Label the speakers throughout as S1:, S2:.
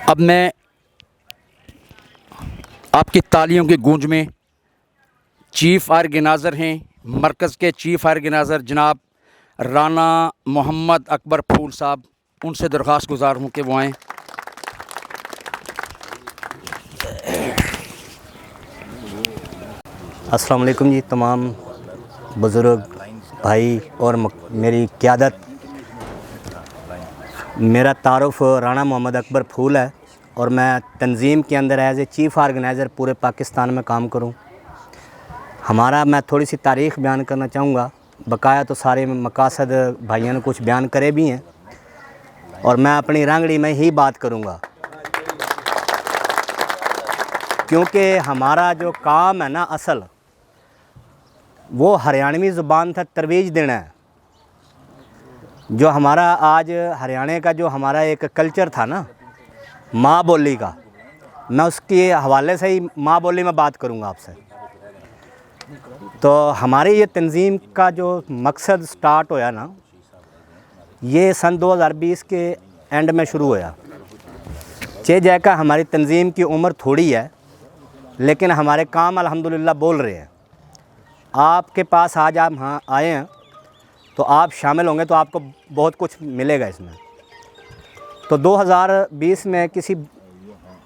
S1: अब मैं आपकी तालियों की गूंज में चीफ़ ऑर्गेनाइज़र हैं मरकज़ के चीफ़ ऑर्गेनाइज़र जनाब राना मोहम्मद अकबर फूल साहब, उनसे दरख्वास्त गुज़ार हूँ कि वो आएँ।
S2: अस्सलाम वालेकुम जी, तमाम बुज़ुर्ग भाई और मेरी क़यादत। मेरा तारुफ़ राना मोहम्मद अकबर फूल है और मैं तंज़ीम के अंदर एज़ ए चीफ़ ऑर्गेनाइज़र पूरे पाकिस्तान में काम करूं। मैं थोड़ी सी तारीख़ बयान करना चाहूँगा। बकाया तो सारे मकासद भाइयों ने कुछ बयान करे भी हैं और मैं अपनी रंगड़ी में ही बात करूँगा, क्योंकि हमारा जो काम है ना, असल वो हरियाणवी ज़ुबान था तरवीज देना है। जो हमारा आज हरियाणा का जो हमारा एक कल्चर था ना, माँ बोली का, मैं उसके हवाले से ही माँ बोली में बात करूँगा आपसे। तो हमारी ये तंज़ीम का जो मकसद स्टार्ट होया ना, ये सन 2020 के एंड में शुरू होया। चे जैका हमारी तंज़ीम की उम्र थोड़ी है, लेकिन हमारे काम अल्हम्दुलिल्लाह बोल रहे हैं। आपके पास आज आप हाँ आए हैं तो आप शामिल होंगे तो आपको बहुत कुछ मिलेगा इसमें। तो 2020 में किसी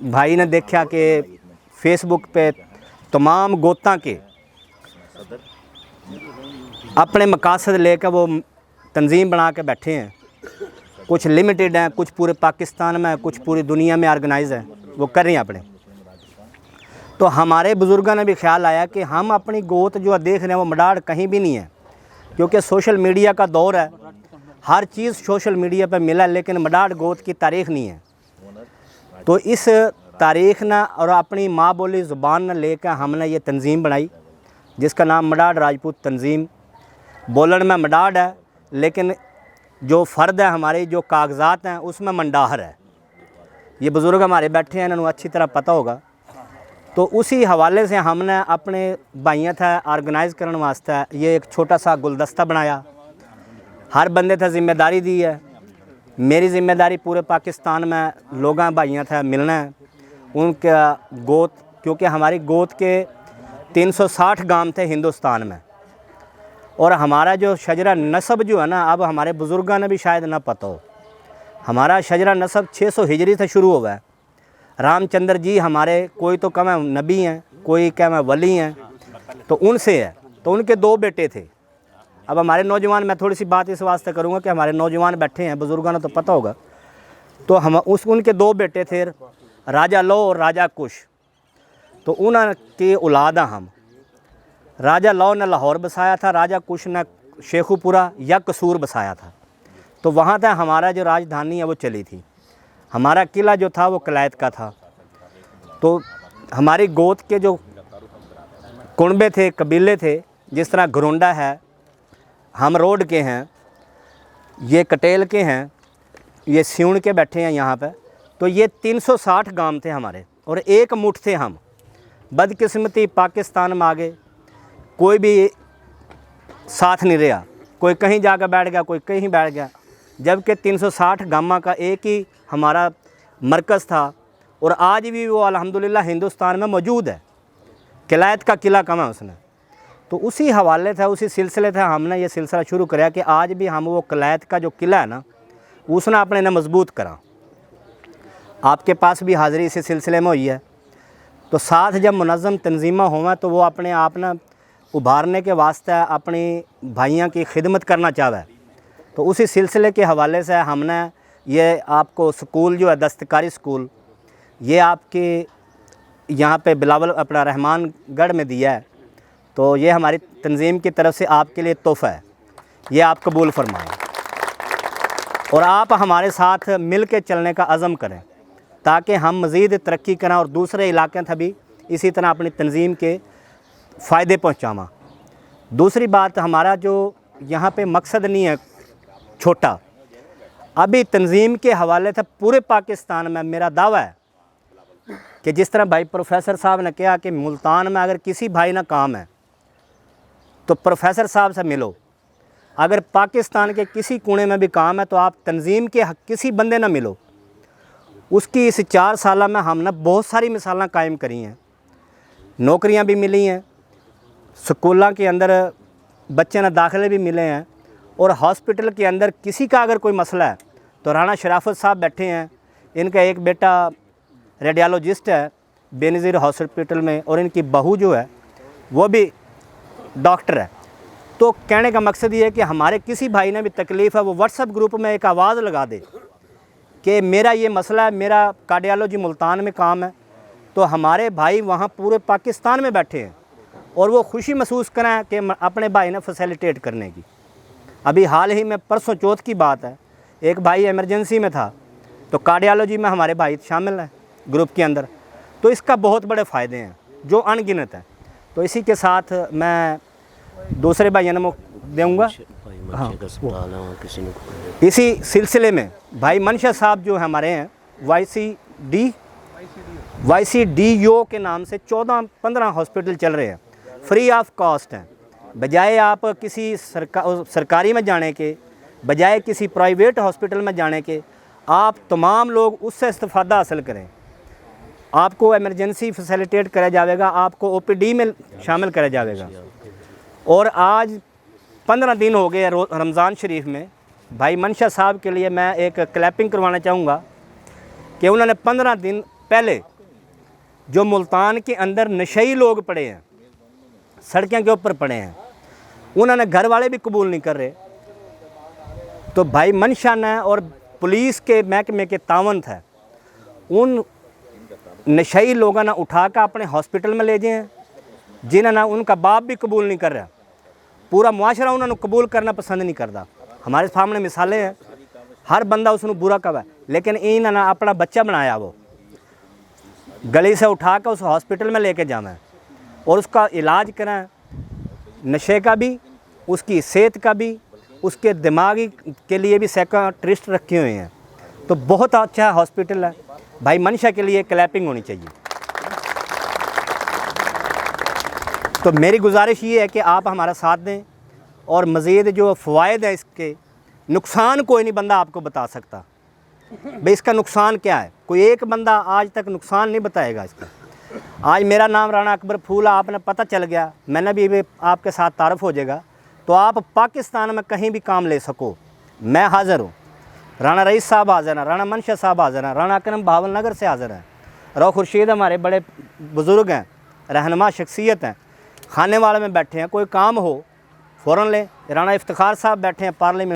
S2: भाई ने देखा कि फेसबुक पे तमाम गोता के अपने मकासद लेकर वो तंज़ीम बना के बैठे हैं। कुछ लिमिटेड हैं, कुछ पूरे पाकिस्तान में, कुछ पूरी दुनिया में ऑर्गेनाइज़ हैं, वो कर रही हैं अपने। तो हमारे बुज़ुर्गों ने भी ख्याल आया कि हम अपनी गोत जो देख रहे हैं वो मडाड़ कहीं भी नहीं है, क्योंकि सोशल मीडिया का दौर है, हर चीज़ सोशल मीडिया पर मिला, लेकिन मडाड़ गोत की तारीख़ नहीं है। तो इस तारीख़ ना और अपनी माँ बोली ज़ुबान न लेकर हमने ये तंज़ीम बनाई, जिसका नाम मडाड़ राजपूत तंज़ीम। बोलन में मडाड़ है, लेकिन जो फ़र्द है हमारे, जो कागज़ात हैं, उसमें मंडाहर है। ये बुज़ुर्ग हमारे बैठे हैं, इन्होंने अच्छी तरह पता होगा। तो उसी हवाले से हमने अपने भाइयों था ऑर्गेनाइज़ करने वास्ते ये एक छोटा सा गुलदस्ता बनाया। हर बंदे था ज़िम्मेदारी दी है। मेरी ज़िम्मेदारी पूरे पाकिस्तान में लोगों भाइयों था मिलना है, उनका गोत, क्योंकि हमारी गोत के 360 गांव थे हिंदुस्तान में। और हमारा जो शजरा नसब जो है ना, अब हमारे बुज़ुर्गों ने भी शायद ना पता हो, हमारा शजरा नसब 600 हिजरी से शुरू हुआ है। रामचंद्र जी हमारे, कोई तो कम नबी हैं, कोई कम वली हैं, तो उनसे है। तो उनके 2 बेटे थे। अब हमारे नौजवान, मैं थोड़ी सी बात इस वास्ते करूँगा कि हमारे नौजवान बैठे हैं, बुज़ुर्गों ने तो पता होगा। तो उनके 2 बेटे थे, राजा लो और राजा कुश। तो उनके औलाद हम। राजा लो ने लाहौर बसाया था, राजा कुश ने शेखुपुरा या कसूर बसाया था। तो वहाँ तक हमारा जो राजधानी है वो चली थी। हमारा किला जो था वो कलायत का था। तो हमारी गोत के जो कुनबे थे, कबीले थे, जिस तरह घरोंडा है, हम रोड के हैं, ये कटेल के हैं, ये सिउण के बैठे हैं यहाँ पे। तो ये 360 गांव थे हमारे और एक मुठ थे हम। बदकिस्मती पाकिस्तान में आगे कोई भी साथ नहीं रहा, कोई कहीं जाकर बैठ गया, कोई कहीं बैठ गया, जबकि 360 गांव का एक ही हमारा मरकज़ था और आज भी वो अल्हम्दुलिल्लाह हिंदुस्तान में मौजूद है। किलायत का किला कम है उसने। तो उसी हवाले था, उसी सिलसिले था हमने ये सिलसिला शुरू कराया कि आज भी हम वो किलायत का जो किला है ना, उसने अपने ने मजबूत करा। आपके पास भी हाज़िरी इसी सिलसिले में हुई है। तो साथ जब मुनज़्ज़म तंज़ीमा हुआ तो वो अपने आप ना उभारने के वास्ते अपनी भाइयों की खिदमत करना चाहे। तो उसी सिलसिले के हवाले से हमने ये आपको स्कूल जो है दस्तकारी स्कूल, ये आपके यहाँ पे बिलावल अपना रहमानगढ़ में दिया है। तो ये हमारी तंज़ीम की तरफ से आपके लिए तोहफ़ा है, ये आप कबूल फरमाएं और आप हमारे साथ मिल के चलने का अज़म करें, ताकि हम मज़ीद तरक्की करें और दूसरे इलाक़े था भी इसी तरह अपनी तंज़ीम के फ़ायदे पहुँचावा। दूसरी बात, हमारा जो यहाँ पे मकसद नहीं है छोटा, अभी तंज़ीम के हवाले से पूरे पाकिस्तान में मेरा दावा है कि जिस तरह भाई प्रोफेसर साहब ने कहा कि मुल्तान में अगर किसी भाई ना काम है तो प्रोफेसर साहब से मिलो। अगर पाकिस्तान के किसी कोने में भी काम है तो आप तंज़ीम के किसी बंदे ना मिलो, उसकी इस 4 साल में हमने बहुत सारी मिसालां कायम करी हैं। नौकरियां भी मिली हैं, स्कूलों के अंदर बच्चे ने दाखिले भी मिले हैं, और हॉस्पिटल के अंदर किसी का अगर कोई मसला है तो राणा शराफत साहब बैठे हैं, इनका एक बेटा रेडियोलॉजिस्ट है बेनज़ीर हॉस्पिटल में, और इनकी बहू जो है वो भी डॉक्टर है। तो कहने का मकसद ये है कि हमारे किसी भाई ने भी तकलीफ़ है वो व्हाट्सएप ग्रुप में एक आवाज़ लगा दे कि मेरा ये मसला है, मेरा कार्डियोलॉजी मुल्तान में काम है, तो हमारे भाई वहाँ पूरे पाकिस्तान में बैठे हैं और वो खुशी महसूस करें कि अपने भाई ने फैसिलिटेट करने की। अभी हाल ही में परसों चौथ की बात है, एक भाई इमरजेंसी में था तो कार्डियोलॉजी में हमारे भाई शामिल हैं ग्रुप के अंदर। तो इसका बहुत बड़े फ़ायदे हैं जो अनगिनत हैं। तो इसी के साथ मैं दूसरे भाइयों ने दूँगा। हाँ, इसी सिलसिले में भाई मनशा साहब जो हमारे हैं YCDO के नाम से 14-15 हॉस्पिटल चल रहे हैं, फ्री ऑफ कॉस्ट हैं। बजाय आप किसी सरकारी में जाने के, बजाय किसी प्राइवेट हॉस्पिटल में जाने के, आप तमाम लोग उससे इस्तेफ़ादा हासिल करें। आपको इमरजेंसी फैसिलिटेट करा जाएगा, आपको OPD में शामिल करा जाएगा। और आज 15 दिन हो गए रमज़ान शरीफ में। भाई मनशा साहब के लिए मैं एक क्लैपिंग करवाना चाहूँगा कि उन्होंने 15 दिन पहले जो मुल्तान के अंदर नशई लोग पड़े हैं, सड़कों के ऊपर पड़े हैं, उन्होंने घर वाले भी कबूल नहीं कर रहे, तो भाई मनशा ने और पुलिस के महकमे के तावन था, उन नशई लोगों ने उठा कर अपने हॉस्पिटल में ले जाए, जिन्होंने उनका बाप भी कबूल नहीं कर रहा। पूरा मुआशरा उन्होंने कबूल करना पसंद नहीं करता। हमारे सामने मिसालें हैं, हर बंदा उसने बुरा कहा, लेकिन इन्होंने अपना बच्चा बनाया, वो गली से उठा कर उस हॉस्पिटल में लेके जाना और उसका इलाज कराएं, नशे का भी, उसकी सेहत का भी, उसके दिमागी के लिए भी साइकियाट्रिस्ट रखे हुए हैं। तो बहुत अच्छा हॉस्पिटल है। भाई मनशा के लिए क्लैपिंग होनी चाहिए। तो मेरी गुजारिश ये है कि आप हमारा साथ दें, और मज़ीद जो फ़वाइद है इसके, नुकसान कोई नहीं बंदा आपको बता सकता भाई इसका नुकसान क्या है। कोई एक बंदा आज तक नुकसान नहीं बताएगा इसका। आज मेरा नाम राणा अकबर फूल आपने पता चल गया, मैंने भी आपके साथ तारफ़ हो जाएगा, तो आप पाकिस्तान में कहीं भी काम ले सको, मैं हाज़िर हूँ। राणा रईस साहब हाज़िर हैं, राणा मनशा साहब हाज़िर हैं, राणा अकरम भावल नगर से हाज़िर हैं, रौ खुर्शीद हमारे बड़े बुज़ुर्ग हैं, रहनुमा शख्सियत हैं, खाने वाले में बैठे हैं, कोई काम हो फ़ौरन लें। राणा इफ्तिखार साहब बैठे हैं पार्लियामेंट